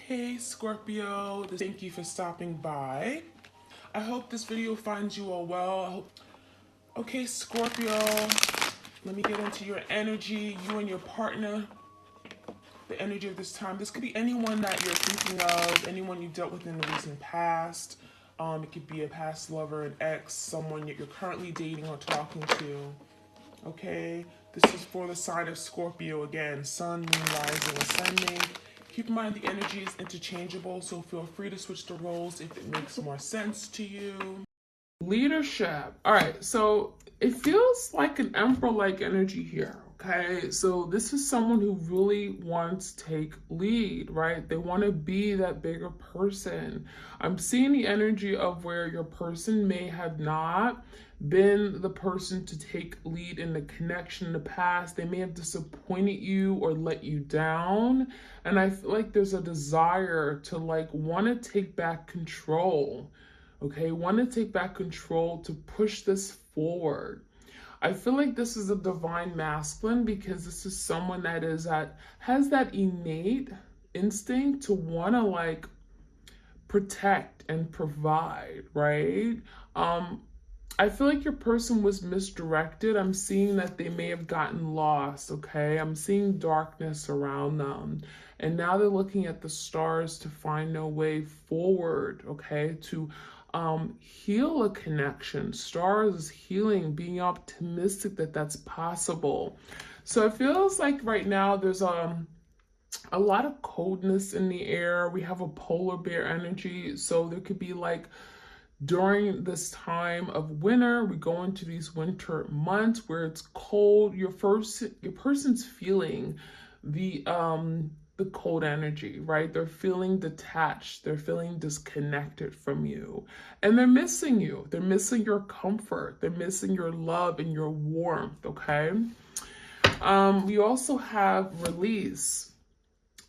Hey Scorpio, thank you for stopping by. I hope this video finds you all well. Okay, Scorpio, let me get into your energy, you and your partner, the energy of this time. This could be anyone that you're thinking of, anyone you dealt with in the recent past. It could be a past lover, an ex, someone that you're currently dating or talking to. Okay, this is for the sign of Scorpio again, sun, moon, rising, ascending. Keep in mind the energy is interchangeable, so feel free to switch the roles if it makes more sense to you. Leadership. All right, so it feels like an emperor-like energy here. Okay, so this is someone who really wants to take lead, right? They want to be that bigger person. I'm seeing the energy of where your person may have not been the person to take lead in the connection in the past. They may have disappointed you or let you down. And I feel like there's a desire to want to take back control. Okay, want to take back control to push this forward. I feel like this is a divine masculine because this is someone that has that innate instinct to want to protect and provide, right? I feel like your person was misdirected. I'm seeing that they may have gotten lost, okay? I'm seeing darkness around them. And now they're looking at the stars to find a way forward, okay? To heal a connection. Stars is healing, being optimistic that that's possible. So it feels like right now there's a lot of coldness in the air. We have a polar bear energy. So there could be during this time of winter, we go into these winter months where it's cold. Your person's feeling the cold energy, right? They're feeling detached. They're feeling disconnected from you. And they're missing you. They're missing your comfort. They're missing your love and your warmth, okay? We also have release.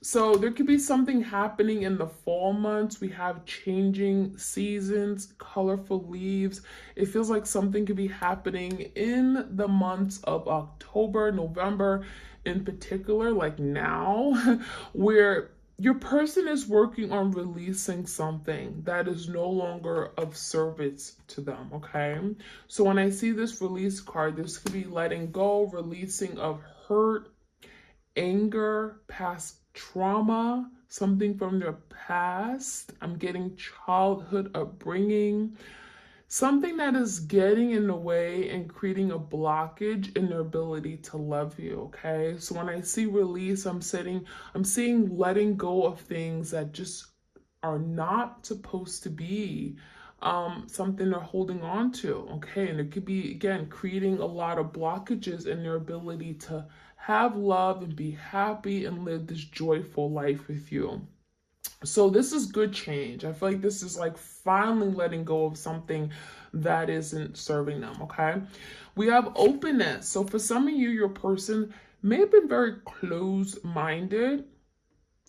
So there could be something happening in the fall months. We have changing seasons, colorful leaves. It feels like something could be happening in the months of October, November in particular, like now, where your person is working on releasing something that is no longer of service to them, okay? So when I see this release card, this could be letting go, releasing of hurt, anger, past trauma, something from their past. I'm getting childhood upbringing, something that is getting in the way and creating a blockage in their ability to love you, okay? So when I see release, I'm seeing letting go of things that just are not supposed to be something they're holding on to, okay? And it could be, again, creating a lot of blockages in their ability to have love and be happy and live this joyful life with you. So this is good change. I feel like this is finally letting go of something that isn't serving them, okay? We have openness. So for some of you, your person may have been very closed-minded.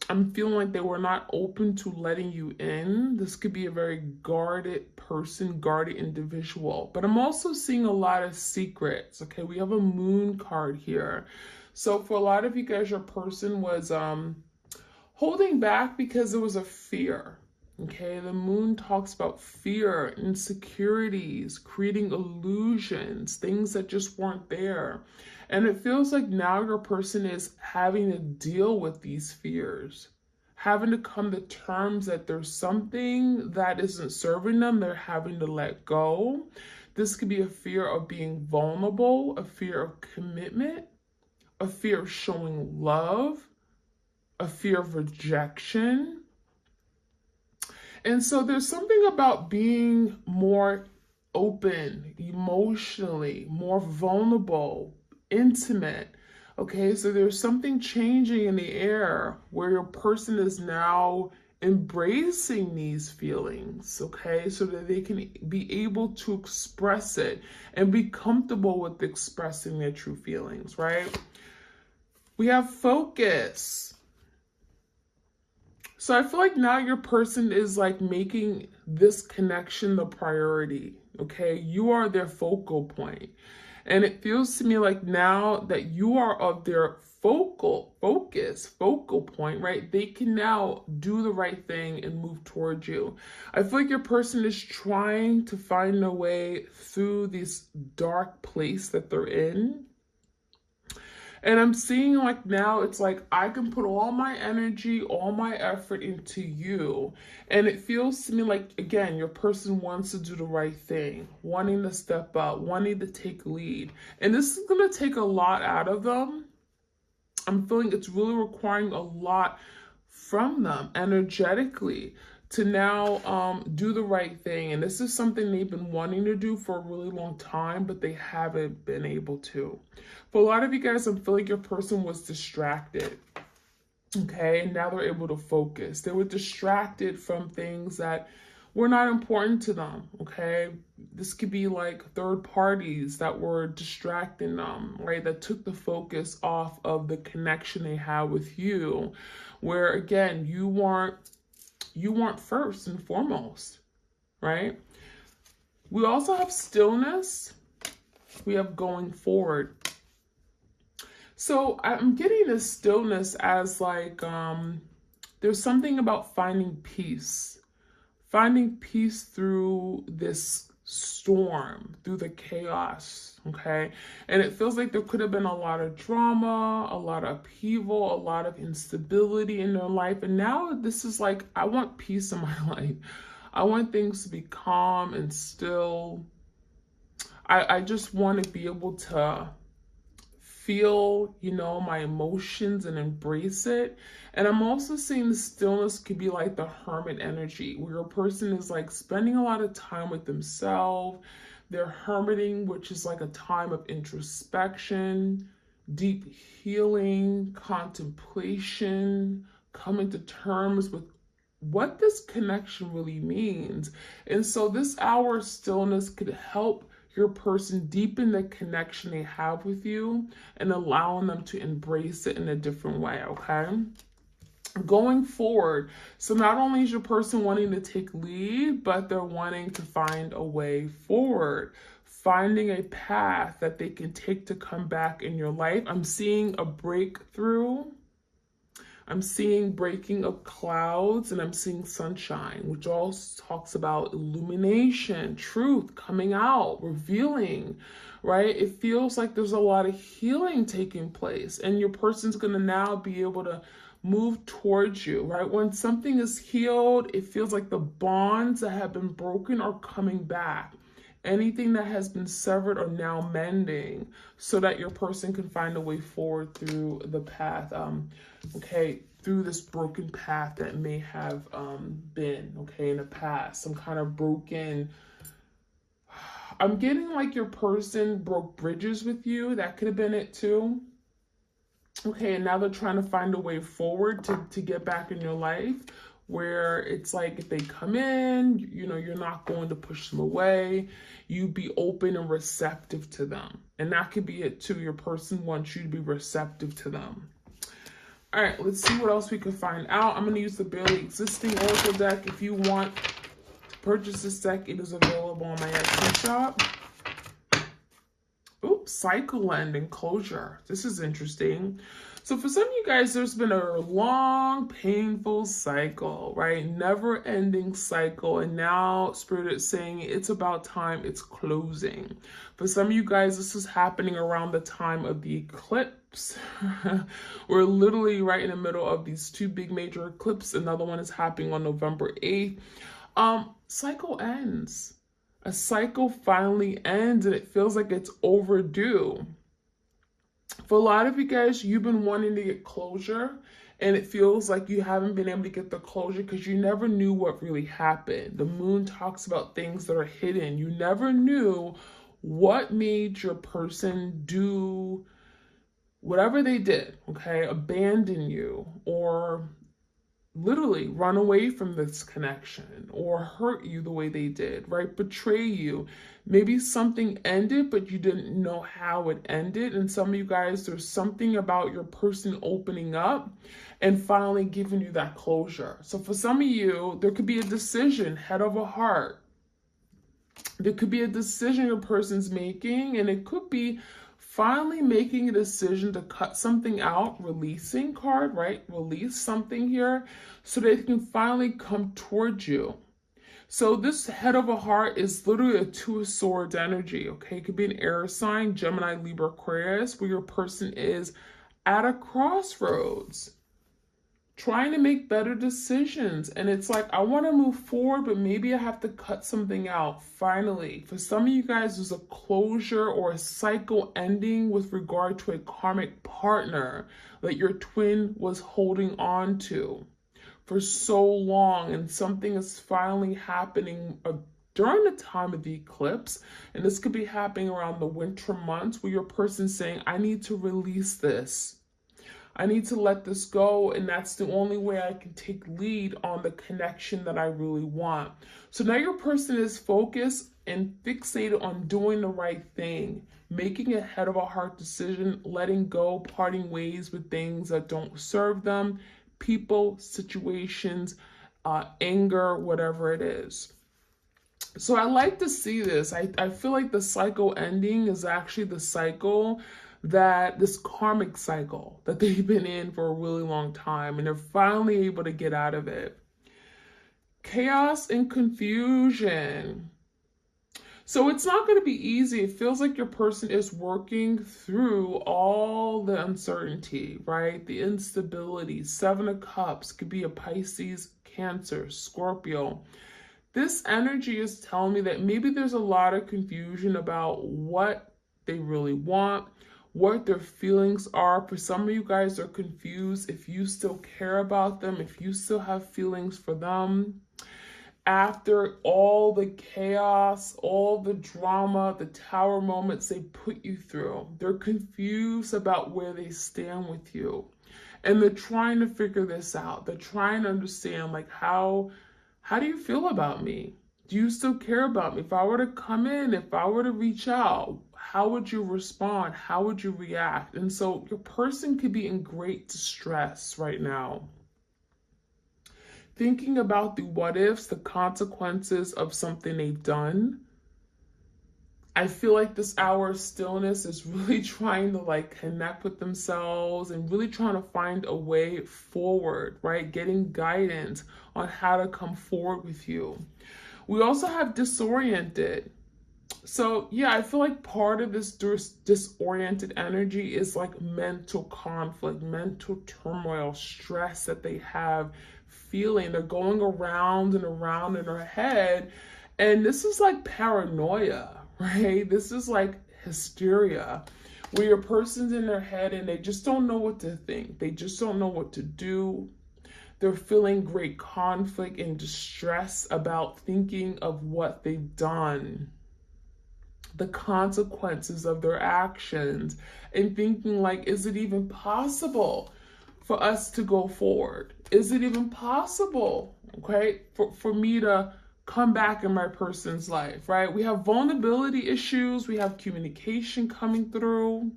I'm feeling like they were not open to letting you in. This could be a very guarded person, guarded individual. But I'm also seeing a lot of secrets, okay? We have a moon card here. So for a lot of you guys, your person was holding back because there was a fear, okay? The moon talks about fear, insecurities, creating illusions, things that just weren't there. And it feels like now your person is having to deal with these fears, having to come to terms that there's something that isn't serving them. They're having to let go. This could be a fear of being vulnerable, a fear of commitment, a fear of showing love, a fear of rejection. And so there's something about being more open emotionally, more vulnerable, intimate. Okay, so there's something changing in the air where your person is now embracing these feelings, okay, so that they can be able to express it and be comfortable with expressing their true feelings, right? We have focus. So I feel like now your person is making this connection the priority, okay? You are their focal point. And it feels to me like now that you are of their focal point, right? They can now do the right thing and move towards you. I feel like your person is trying to find a way through this dark place that they're in. And I'm seeing like now it's like I can put all my energy, all my effort into you. And it feels to me like, again, your person wants to do the right thing, wanting to step up, wanting to take lead. And this is going to take a lot out of them. I'm feeling it's really requiring a lot from them energetically to now do the right thing. And this is something they've been wanting to do for a really long time, but they haven't been able to. For a lot of you guys, I'm feeling your person was distracted. Okay, and now they're able to focus. They were distracted from things that were not important to them. Okay, this could be like third parties that were distracting them, right? That took the focus off of the connection they had with you, where again, you weren't first and foremost, right? We also have stillness. We have going forward. So I'm getting this stillness as like, there's something about finding peace through this storm, through the chaos, okay? And it feels like there could have been a lot of drama, a lot of upheaval, a lot of instability in their life. And now this is like, I want peace in my life. I want things to be calm and still. I just want to be able to feel, my emotions and embrace it. And I'm also seeing the stillness could be like the hermit energy, where a person is like spending a lot of time with themselves. They're hermiting, which is like a time of introspection, deep healing, contemplation, coming to terms with what this connection really means. And so this hour of stillness could help your person deepen the connection they have with you and allowing them to embrace it in a different way, okay? Going forward, so not only is your person wanting to take lead, but they're wanting to find a way forward, finding a path that they can take to come back in your life. I'm seeing a breakthrough. I'm seeing breaking of clouds, and I'm seeing sunshine, which also talks about illumination, truth coming out, revealing, right? It feels like there's a lot of healing taking place, and your person's going to now be able to move towards you, right? When something is healed, it feels like the bonds that have been broken are coming back. Anything that has been severed are now mending so that your person can find a way forward through the path, through this broken path that may have been, in the past. Some kind of broken, I'm getting like your person broke bridges with you. That could have been it too. Okay, and now they're trying to find a way forward to get back in your life, where it's like if they come in, you're not going to push them away. You be open and receptive to them. And that could be it too. Your person wants you to be receptive to them. All right, let's see what else we can find out. I'm going to use the Barely Existing Oracle deck. If you want to purchase this deck, it is available on my Etsy shop. Oops, cycle end and closure. This is interesting. So for some of you guys, there's been a long, painful cycle, right? Never-ending cycle. And now Spirit is saying it's about time it's closing. For some of you guys, this is happening around the time of the eclipse. We're literally right in the middle of these two big major eclipses. Another one is happening on November 8th. Cycle ends. A cycle finally ends, and it feels like it's overdue. For a lot of you guys, you've been wanting to get closure, and it feels like you haven't been able to get the closure because you never knew what really happened. The moon talks about things that are hidden. You never knew what made your person do whatever they did, abandon you, or literally run away from this connection, or hurt you the way they did, right? Betray you. Maybe something ended, but you didn't know how it ended. And some of you guys, there's something about your person opening up and finally giving you that closure. So for some of you, there could be a decision, head over heart. There could be a decision your person's making, and it could be finally making a decision to cut something out, releasing card, right? Release something here so they can finally come towards you. So this head of a heart is literally a two of swords energy, okay? It could be an air sign, Gemini, Libra, Aquarius, where your person is at a crossroads, trying to make better decisions. And it's like, I want to move forward, but maybe I have to cut something out. Finally, for some of you guys, there's a closure or a cycle ending with regard to a karmic partner that your twin was holding on to for so long, and something is finally happening during the time of the eclipse. And this could be happening around the winter months, where your person's saying, I need to release this. I need to let this go, and that's the only way I can take lead on the connection that I really want. So now your person is focused and fixated on doing the right thing, making a head of a heart decision, letting go, parting ways with things that don't serve them, people, situations, anger, whatever it is. So I like to see this. I feel like the cycle ending is actually the cycle that this karmic cycle that they've been in for a really long time, and they're finally able to get out of it. Chaos and confusion. So it's not going to be easy. It feels like your person is working through all the uncertainty, right? The instability. Seven of Cups could be a Pisces, Cancer, Scorpio. This energy is telling me that maybe there's a lot of confusion about what they really want, what their feelings are. For some of you guys are confused if you still care about them, if you still have feelings for them. After all the chaos, all the drama, the tower moments they put you through, they're confused about where they stand with you. And they're trying to figure this out. They're trying to understand, like, how do you feel about me? Do you still care about me? If I were to come in, if I were to reach out, how would you respond? How would you react? And so your person could be in great distress right now, thinking about the what ifs, the consequences of something they've done. I feel like this hour of stillness is really trying to connect with themselves and really trying to find a way forward, right? Getting guidance on how to come forward with you. We also have disoriented. So yeah, I feel like part of this disoriented energy is like mental conflict, mental turmoil, stress that they have feeling. They're going around and around in their head. And this is like paranoia, right? This is like hysteria, where your person's in their head and they just don't know what to think. They just don't know what to do. They're feeling great conflict and distress about thinking of what they've done, the consequences of their actions, and thinking like, is it even possible for us to go forward? Is it even possible, okay, for me to come back in my person's life, right? We have vulnerability issues. We have communication coming through.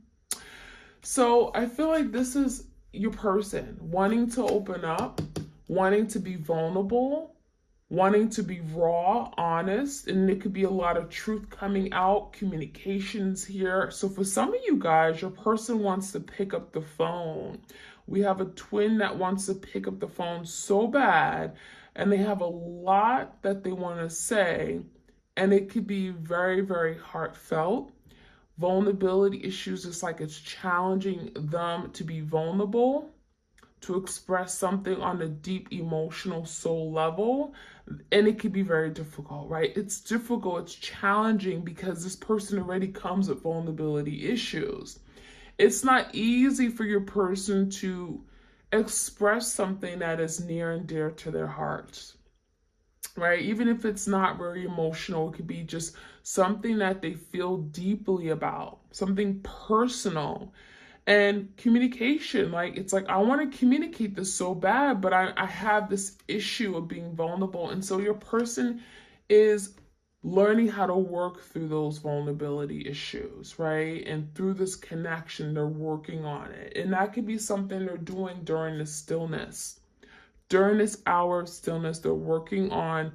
So I feel like this is your person wanting to open up, wanting to be vulnerable, wanting to be raw, honest, and it could be a lot of truth coming out, communications here. So for some of you guys, your person wants to pick up the phone. We have a twin that wants to pick up the phone so bad, and they have a lot that they want to say, and it could be very, very heartfelt. Vulnerability issues, it's like it's challenging them to be vulnerable, to express something on a deep emotional soul level. And it can be very difficult, right? It's difficult, it's challenging, because this person already comes with vulnerability issues. It's not easy for your person to express something that is near and dear to their hearts, right? Even if it's not very emotional, it could be just something that they feel deeply about, something personal. And communication, it's like, I want to communicate this so bad, but I have this issue of being vulnerable. And so your person is learning how to work through those vulnerability issues, right? And through this connection, they're working on it. And that could be something they're doing during the stillness. During this hour of stillness, they're working on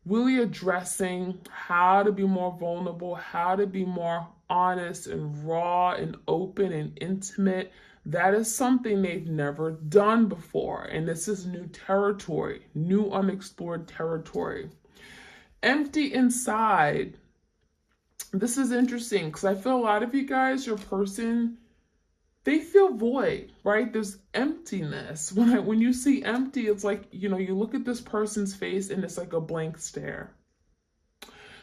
really addressing how to be more vulnerable, how to be more honest and raw and open and intimate. That is something they've never done before. And this is new territory, new unexplored territory. Empty inside. This is interesting because I feel a lot of you guys, your person, they feel void, right? There's emptiness. When you see empty, it's like, you look at this person's face and it's like a blank stare.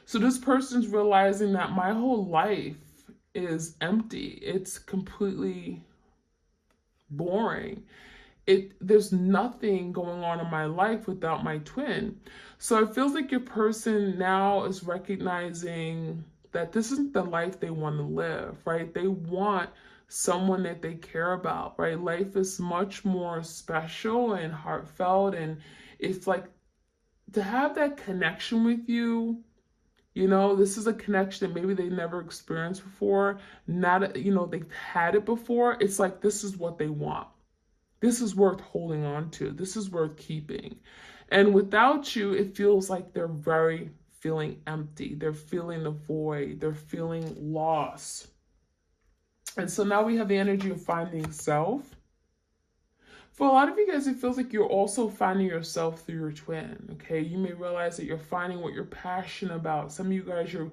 So this person's realizing that my whole life is empty. It's completely boring. There's nothing going on in my life without my twin. So it feels like your person now is recognizing that this isn't the life they want to live, right? They want someone that they care about, right? Life is much more special and heartfelt, and it's like to have that connection with you. This is a connection that maybe they never experienced before. Not, they've had it before. It's like, this is what they want. This is worth holding on to. This is worth keeping. And without you, it feels like they're very feeling empty. They're feeling the void. They're feeling lost. And so now we have the energy of finding self. For a lot of you guys, it feels like you're also finding yourself through your twin, okay? You may realize that you're finding what you're passionate about. Some of you guys, you're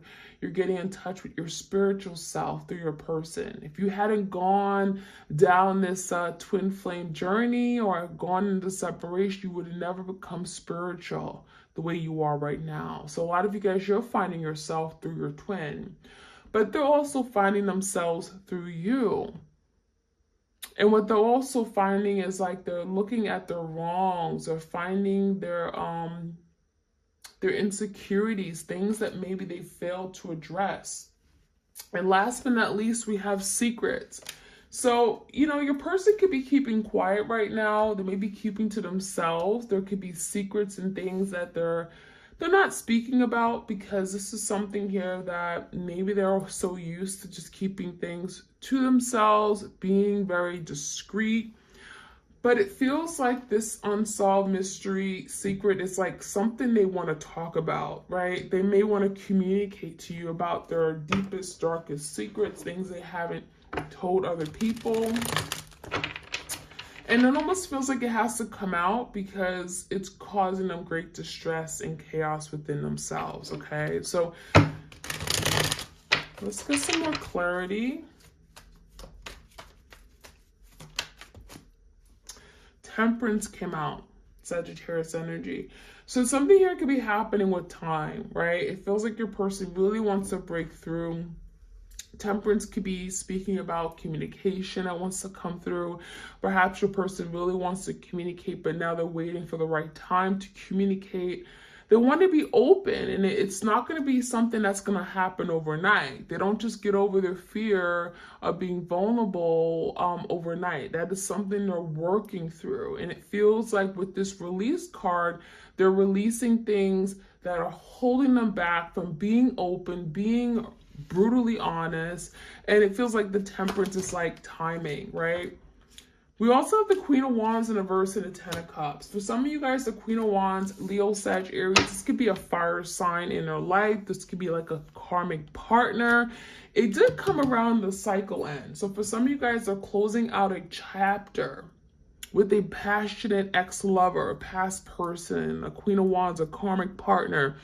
getting in touch with your spiritual self through your person. If you hadn't gone down this twin flame journey or gone into separation, you would have never become spiritual the way you are right now. So a lot of you guys, you're finding yourself through your twin, but they're also finding themselves through you. And what they're also finding is like they're looking at their wrongs or finding their insecurities, things that maybe they failed to address. And last but not least, we have secrets. So, your person could be keeping quiet right now. They may be keeping to themselves. There could be secrets and things that they're not speaking about because this is something here that maybe they're so used to just keeping things to themselves, being very discreet. But it feels like this unsolved mystery secret is like something they want to talk about, right? They may want to communicate to you about their deepest, darkest secrets, things they haven't told other people. And it almost feels like it has to come out because it's causing them great distress and chaos within themselves, okay? So let's get some more clarity. Temperance came out, Sagittarius energy. So something here could be happening with time, right? It feels like your person really wants to break through. Temperance could be speaking about communication that wants to come through. Perhaps your person really wants to communicate, but now they're waiting for the right time to communicate. They want to be open, and it's not going to be something that's going to happen overnight. They don't just get over their fear of being vulnerable overnight. That is something they're working through. And it feels like with this release card, they're releasing things that are holding them back from being open, being brutally honest. And it feels like the temperance is like timing, right? We also have the Queen of Wands in reverse and the Ten of Cups. For some of you guys, the Queen of Wands, Leo, Sag, Aries, this could be a fire sign in their life. This could be like a karmic partner. It did come around the cycle end. So for some of you guys, they're closing out a chapter with a passionate ex-lover, a past person, a Queen of Wands, a karmic partner.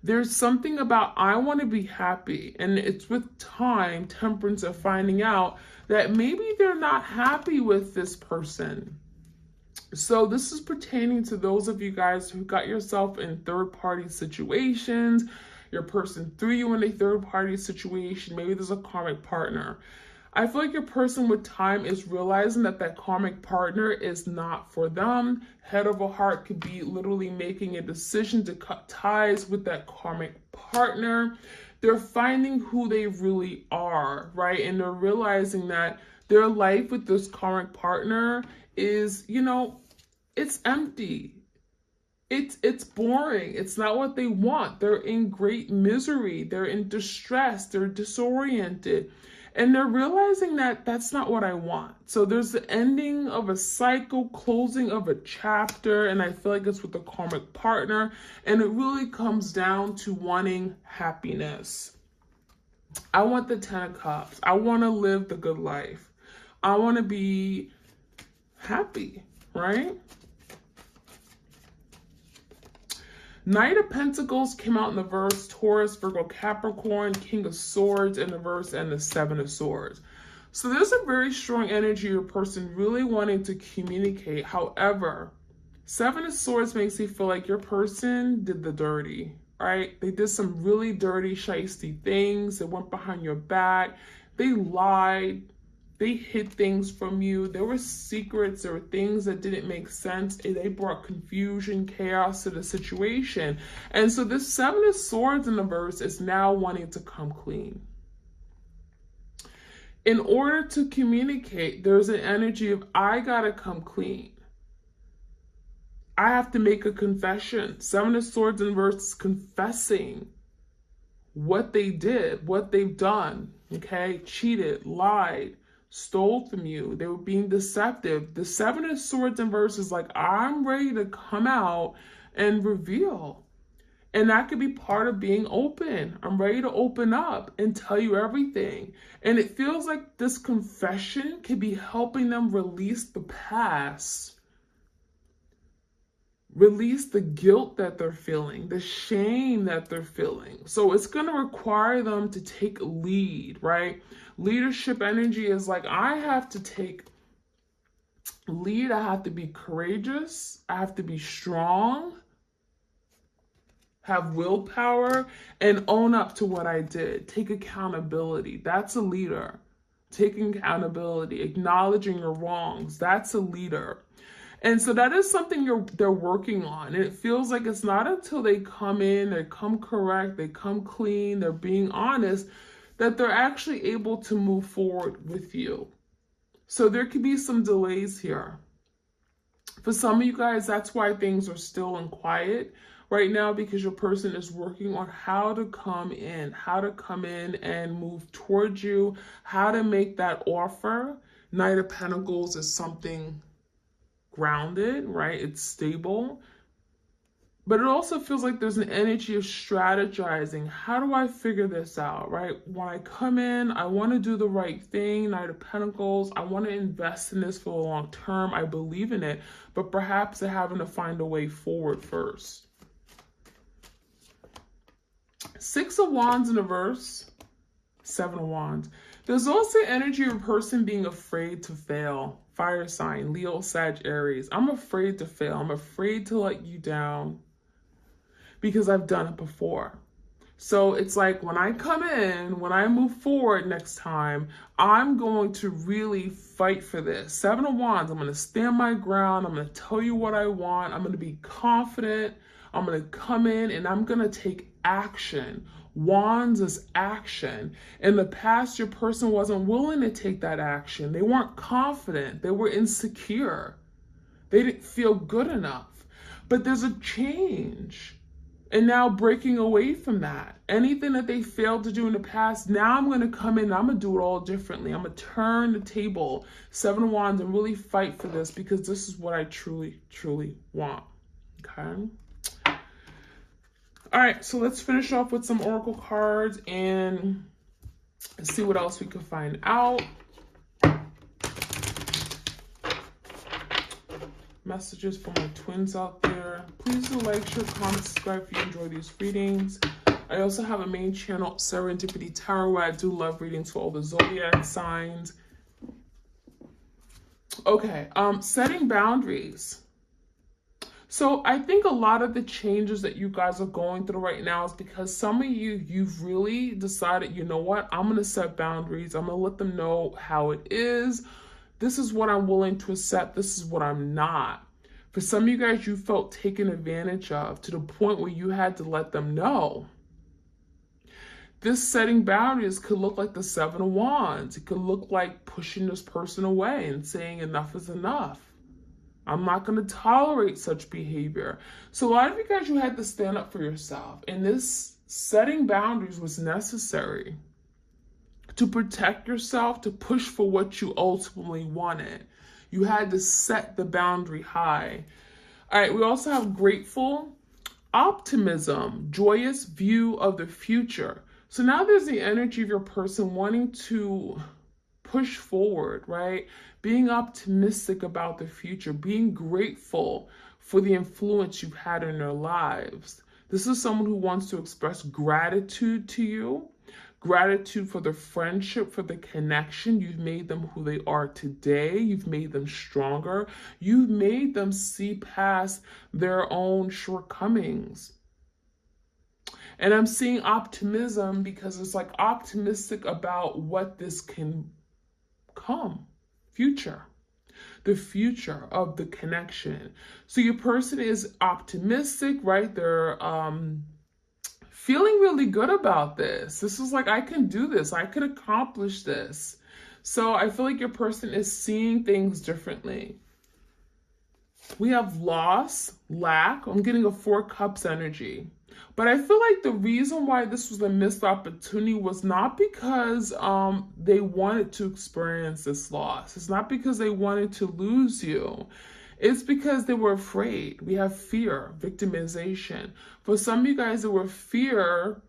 There's something about, I want to be happy. And it's with time, temperance, of finding out that maybe they're not happy with this person. So this is pertaining to those of you guys who got yourself in third-party situations. Your person threw you in a third-party situation. Maybe there's a karmic partner. I feel like your person with time is realizing that that karmic partner is not for them. Head over heart could be literally making a decision to cut ties with that karmic partner. They're finding who they really are, right? And they're realizing that their life with this karmic partner is, it's empty. It's boring. It's not what they want. They're in great misery. They're in distress. They're disoriented. And they're realizing that that's not what I want. So there's the ending of a cycle, closing of a chapter, and I feel like it's with a karmic partner. And it really comes down to wanting happiness. I want the 10 of Cups. I want to live the good life. I want to be happy, right? Knight of Pentacles came out in the verse, Taurus, Virgo, Capricorn, King of Swords in the verse, and the Seven of Swords. So there's a very strong energy of your person really wanting to communicate. However, Seven of Swords makes you feel like your person did the dirty, right? They did some really dirty, shiesty things. They went behind your back. They lied. They hid things from you. There were secrets. There were things that didn't make sense. And they brought confusion, chaos to the situation. And so this Seven of Swords in the verse is now wanting to come clean. In order to communicate, there's an energy of, I gotta come clean. I have to make a confession. Seven of Swords in the verse is confessing what they did, what they've done, okay? Cheated, lied, stole from you. They were being deceptive. The Seven of Swords in verse is like, I'm ready to come out and reveal. And that could be part of being open. I'm ready to open up and tell you everything. And it feels like this confession could be helping them release the past. Release the guilt that they're feeling, the shame that they're feeling. So it's going to require them to take lead, right? Leadership energy is like, I have to take lead. I have to be courageous. I have to be strong, have willpower, and own up to what I did. Take accountability. That's a leader. Taking accountability, acknowledging your wrongs. That's a leader. And so that is something they're working on. And it feels like it's not until they come in, they come correct, they come clean, they're being honest, that they're actually able to move forward with you. So there could be some delays here. For some of you guys, that's why things are still in quiet right now, because your person is working on how to come in and move towards you, how to make that offer. Knight of Pentacles is something grounded, right? It's stable. But it also feels like there's an energy of strategizing. How do I figure this out, right? When I come in, I want to do the right thing. Knight of Pentacles, I want to invest in this for the long term. I believe in it, but perhaps they're having to find a way forward first. Six of Wands in the verse, Seven of Wands. There's also energy of a person being afraid to fail. Fire sign, Leo, Sag, Aries. I'm afraid to fail. I'm afraid to let you down because I've done it before. So it's like when I come in, when I move forward next time, I'm going to really fight for this. Seven of Wands, I'm going to stand my ground. I'm going to tell you what I want. I'm going to be confident. I'm going to come in and I'm going to take action. Wands is action. In the past, your person wasn't willing to take that action. They weren't confident. They were insecure. They didn't feel good enough. But there's a change. And now breaking away from that. Anything that they failed to do in the past, now I'm going to come in and I'm going to do it all differently. I'm going to turn the table, Seven of Wands, and really fight for this because this is what I truly, truly want. Okay? All right, so let's finish off with some oracle cards and see what else we can find out. Messages for my twins out there. Please do like, share, comment, subscribe if you enjoy these readings. I also have a main channel, Serendipity Tarot, where I do love readings for all the zodiac signs. Okay, setting boundaries. So I think a lot of the changes that you guys are going through right now is because some of you've really decided, you know what, I'm going to set boundaries. I'm going to let them know how it is. This is what I'm willing to accept. This is what I'm not. For some of you guys, you felt taken advantage of to the point where you had to let them know. This setting boundaries could look like the Seven of Wands. It could look like pushing this person away and saying enough is enough. I'm not going to tolerate such behavior. So a lot of you guys, you had to stand up for yourself. And this setting boundaries was necessary to protect yourself, to push for what you ultimately wanted. You had to set the boundary high. All right, we also have grateful, optimism, joyous view of the future. So now there's the energy of your person wanting to push forward, right? Being optimistic about the future, being grateful for the influence you've had in their lives. This is someone who wants to express gratitude to you, gratitude for the friendship, for the connection. You've made them who they are today. You've made them stronger. You've made them see past their own shortcomings. And I'm seeing optimism because it's like optimistic about what this can come, future, the future of the connection. So your person is optimistic, right? They're feeling really good about this. This is like, I can do this. I could accomplish this. So I feel like your person is seeing things differently. We have loss, lack. I'm getting a 4 cups energy. But I feel like the reason why this was a missed opportunity was not because they wanted to experience this loss. It's not because they wanted to lose you. It's because they were afraid. We have fear, victimization. For some of you guys, there were fear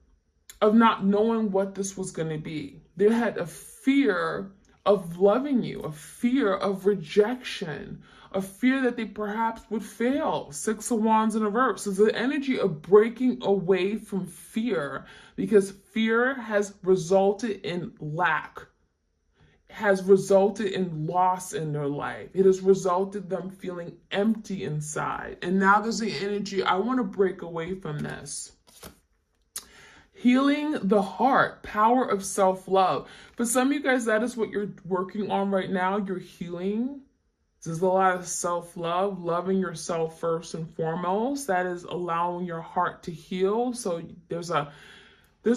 of not knowing what this was going to be. They had a fear of loving you, a fear of rejection, a fear that they perhaps would fail. 6 of Wands in reverse. So the energy of breaking away from fear, because fear has resulted in lack, has resulted in loss in their life. It has resulted them feeling empty inside. And now there's the energy, I want to break away from this. Healing the heart, power of self-love. For some of you guys, that is what you're working on right now. You're healing. There's a lot of self-love, loving yourself first and foremost. That is allowing your heart to heal. So there's a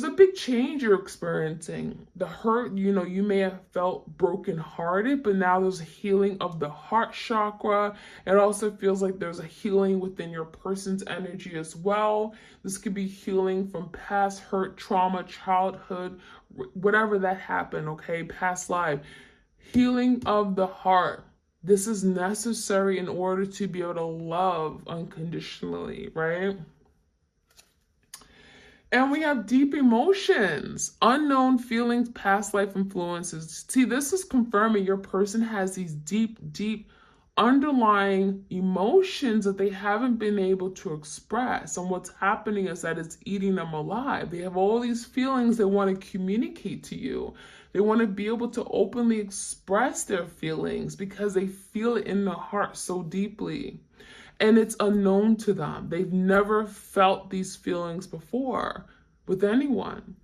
big change you're experiencing. The hurt, you may have felt brokenhearted, but now there's a healing of the heart chakra. It also feels like there's a healing within your person's energy as well. This could be healing from past hurt, trauma, childhood, whatever that happened, okay? Past life. Healing of the heart. This is necessary in order to be able to love unconditionally, right? And we have deep emotions, unknown feelings, past life influences. See, this is confirming your person has these deep, deep underlying emotions that they haven't been able to express. And what's happening is that it's eating them alive. They have all these feelings they want to communicate to you. They want to be able to openly express their feelings because they feel it in their heart so deeply. And it's unknown to them. They've never felt these feelings before with anyone.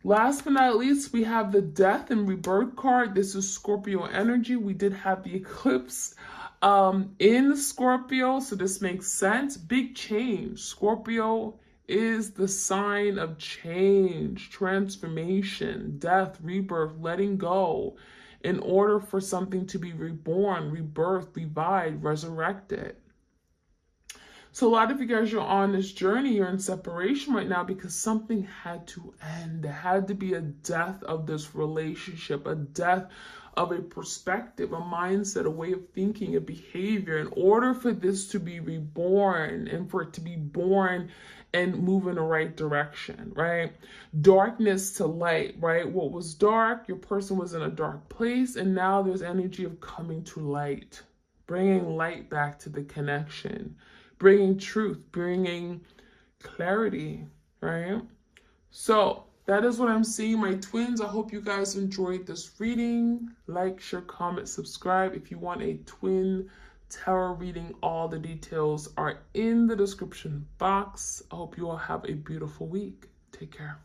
Last but not least, we have the Death and Rebirth card. This is Scorpio energy. We did have the eclipse in Scorpio, so this makes sense. Big change. Scorpio is the sign of change, transformation, death, rebirth, letting go in order for something to be reborn, rebirthed, revived, resurrected. So a lot of you guys are on this journey, you're in separation right now because something had to end. There had to be a death of this relationship, a death of a perspective, a mindset, a way of thinking, a behavior, in order for this to be reborn and for it to be born and move in the right direction, right? Darkness to light, right? What was dark, your person was in a dark place, and now there's energy of coming to light, bringing light back to the connection, bringing truth, bringing clarity, right? So that is what I'm seeing, my twins. I hope you guys enjoyed this reading. Like, share, comment, subscribe. If you want a twin tarot reading, all the details are in the description box. I hope you all have a beautiful week. Take care.